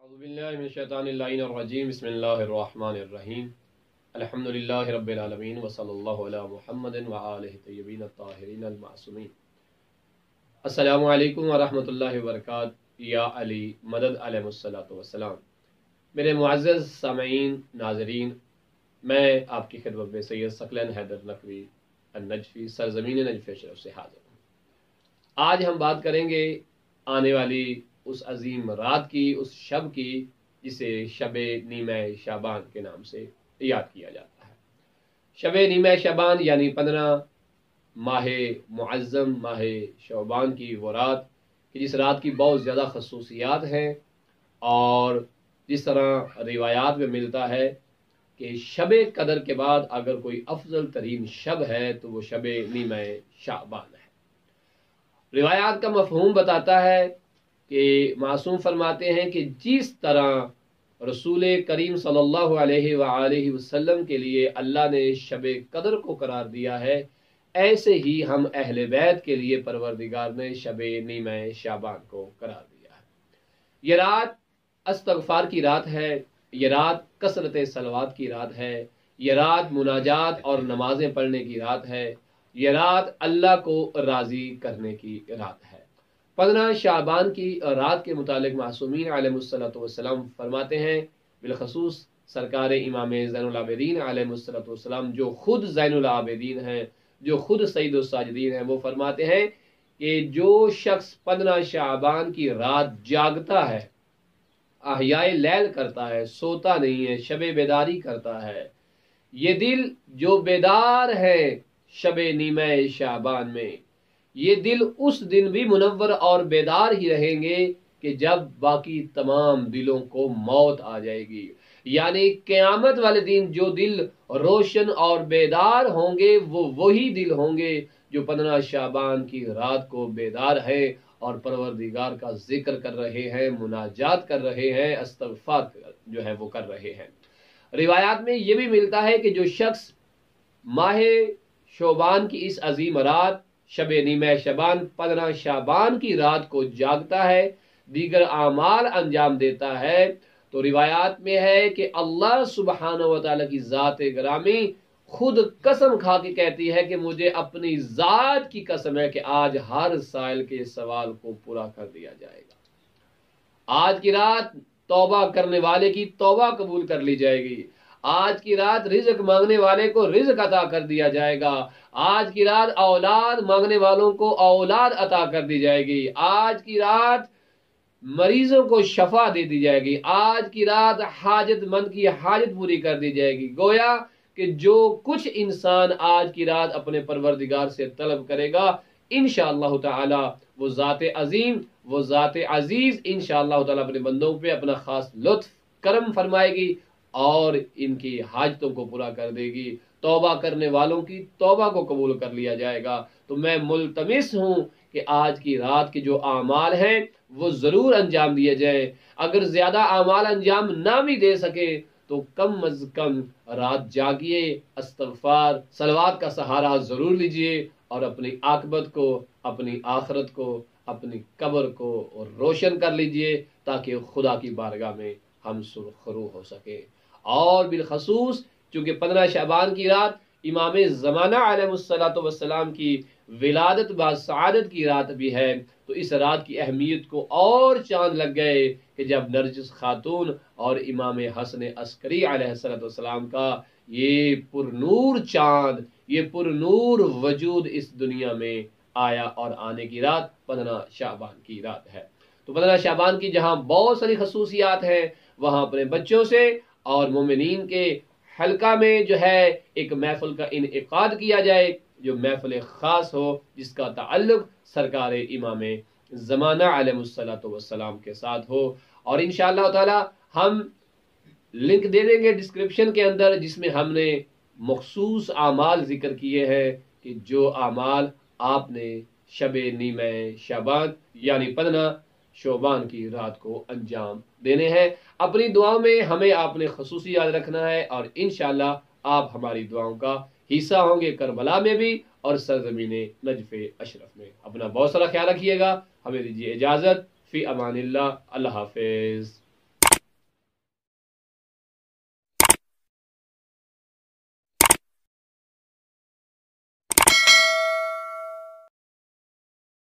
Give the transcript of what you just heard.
अऊज़ुबिल्लाहि मिनश्शैतानिर्रजीम बिस्मिल्लाहिर्रहमानिर्रहीम अल्हम्दुलिल्लाहि रब्बिल आलमीन व सल्लल्लाहु अला मुहम्मदिन व आलिहि तय्यबीन अत्ताहिरीन अल-मासूमीन। अस्सलामु अलैकुम व रहमतुल्लाहि व बरकातुहू। या अली मदद अलैहिस्सलातु वस्सलाम। मेरे मुअज़्ज़ज़ सामईन नाज़रीन, मैं आपकी खिदमत में सैयद सकलन हैदर नकवी अन-नजफ़ी सरज़मीन नजफ़ अशरफ से हाज़िर हूँ। आज हम बात करेंगे आने वाली उस अजीम रात की, उस शब की जिसे शब नीमे शाबान के नाम से याद किया जाता है। शब नीमे शाबान यानी 15 माह मुअज़्ज़म माह शाबान की वो रात कि जिस रात की बहुत ज़्यादा खसूसियात हैं, और जिस तरह रिवायात में मिलता है कि शब कदर के बाद अगर कोई अफजल तरीन शब है तो वो शब नीमे शाबान है। रिवायात का मफहूम बताता है कि मासूम फरमाते हैं कि जिस तरह रसूल करीम सल्लल्लाहु अलैहि वसल्लम के लिए अल्लाह ने शब कदर को करार दिया है, ऐसे ही हम अहले बैत के लिए परवरदिगार ने शब नीमे शाबान को करार दिया है। ये रात इस्तग़फ़ार की रात है, ये रात कसरत सलवात की रात है, ये रात मुनाजात और नमाजें पढ़ने की रात है, ये रात अल्लाह को राज़ी करने की रात है। 15 शाबान की रात के मुतालिक मासूमीन अलैहिस्सलातु वस्सलाम फरमाते हैं, बिलखसूस सरकार इमाम ज़ैनुल आबिदीन अलैहिस्सलातु वस्सलाम जो खुद ज़ैनुल आबिदीन हैं, जो खुद सईदुस साजिदीन हैं, वो फरमाते हैं कि जो शख्स 15 शाबान की रात जागता है, अहयाए लैल करता है, सोता नहीं है, शब बेदारी करता है, ये दिल जो बेदार है शब नीमे शाबान में, ये दिल उस दिन भी मुनव्वर और बेदार ही रहेंगे कि जब बाकी तमाम दिलों को मौत आ जाएगी। यानी क़यामत वाले दिन जो दिल रोशन और बेदार होंगे वो वही दिल होंगे जो 15 शाबान की रात को बेदार है और परवरदिगार का जिक्र कर रहे हैं, मुनाजात कर रहे हैं, इस्तग़फ़ार जो है वो कर रहे हैं। रिवायात में ये भी मिलता है कि जो शख्स माह शाबान की इस अजीम रात शब नीमे शाबान 15 शाबान की रात को जागता है, दीगर आमाल अंजाम देता है, तो रिवायात में है कि अल्लाह सुब्हानहू व तआला की ज़ात ग्रामी खुद कसम खा के कहती है कि मुझे अपनी ज़ात की कसम है कि आज हर साइल के सवाल को पूरा कर दिया जाएगा। आज की रात तौबा करने वाले की तौबा कबूल कर ली जाएगी। आज की रात रिज़्क मांगने वाले को रिज़्क अता कर दिया जाएगा। आज की रात औलाद मांगने वालों को औलाद अता कर दी जाएगी। आज की रात मरीजों को शफा दे दी जाएगी। आज की रात हाजतमंद की हाजत पूरी कर दी जाएगी। गोया कि जो कुछ इंसान आज की रात अपने परवरदिगार से तलब करेगा, इंशाअल्लाह ताला वो ज़ात अजीम, वो ज़ात अजीज इंशाअल्लाह ताला अपने बंदों पे अपना खास लुत्फ करम फरमाएगी और इनकी हाजतों को पूरा कर देगी। तौबा करने वालों की तौबा को कबूल कर लिया जाएगा। तो मैं मुल्तमिस हूँ कि आज की रात के जो आमाल हैं वो ज़रूर अंजाम दिए जाएं। अगर ज़्यादा आमाल अंजाम ना भी दे सके तो कम अज़ कम रात जागिए, इस्तग़फ़ार सलवात का सहारा ज़रूर लीजिए और अपनी आक़िबत को, अपनी आखिरत को, अपनी कब्र को रोशन कर लीजिए ताकि खुदा की बारगाह में हम सुरखरू हो सके। और बिलखसूस चूँकि 15 शाबान की रात इमाम ज़माना अलैहिस्सलातु वस्सलाम की विलादत व सआदत की रात भी है, तो इस रात की अहमियत को और चांद लग गए कि जब नरजिस खातून और इमाम हसन अस्करी अलैहिस्सलातु वस्सलाम का ये पुरनूर चांद, ये पुरनूर वजूद इस दुनिया में आया और आने की रात 15 शाबान की रात है। तो 15 शाबान की जहाँ बहुत सारी खसूसियात हैं, वहाँ अपने बच्चों से और मोमिनीन के हल्का में जो है एक महफिल का इनेकाद किया जाए, जो महफिल ख़ास हो, जिसका ताल्लुक सरकार इमाम ज़माना अलैहिस्सलातु वस्सलाम के साथ हो। और इंशाअल्लाह ताला हम लिंक दे देंगे डिस्क्रिप्शन के अंदर, जिसमें हमने मखसूस आमाल जिक्र किए हैं कि जो आमाल आपने शब नीमे शाबान यानी 15 शाबान की रात को अंजाम देने हैं। अपनी दुआओं में हमें आपने खसूसी याद रखना है और इंशाअल्लाह आप हमारी दुआओं का हिस्सा होंगे, करबला में भी और सरज़मीन नजफ़ अशरफ में। अपना बहुत सारा ख्याल रखिएगा। हमें दीजिए इजाज़त। फ़ी अमानिल्लाह। अल्लाह हाफ़िज़।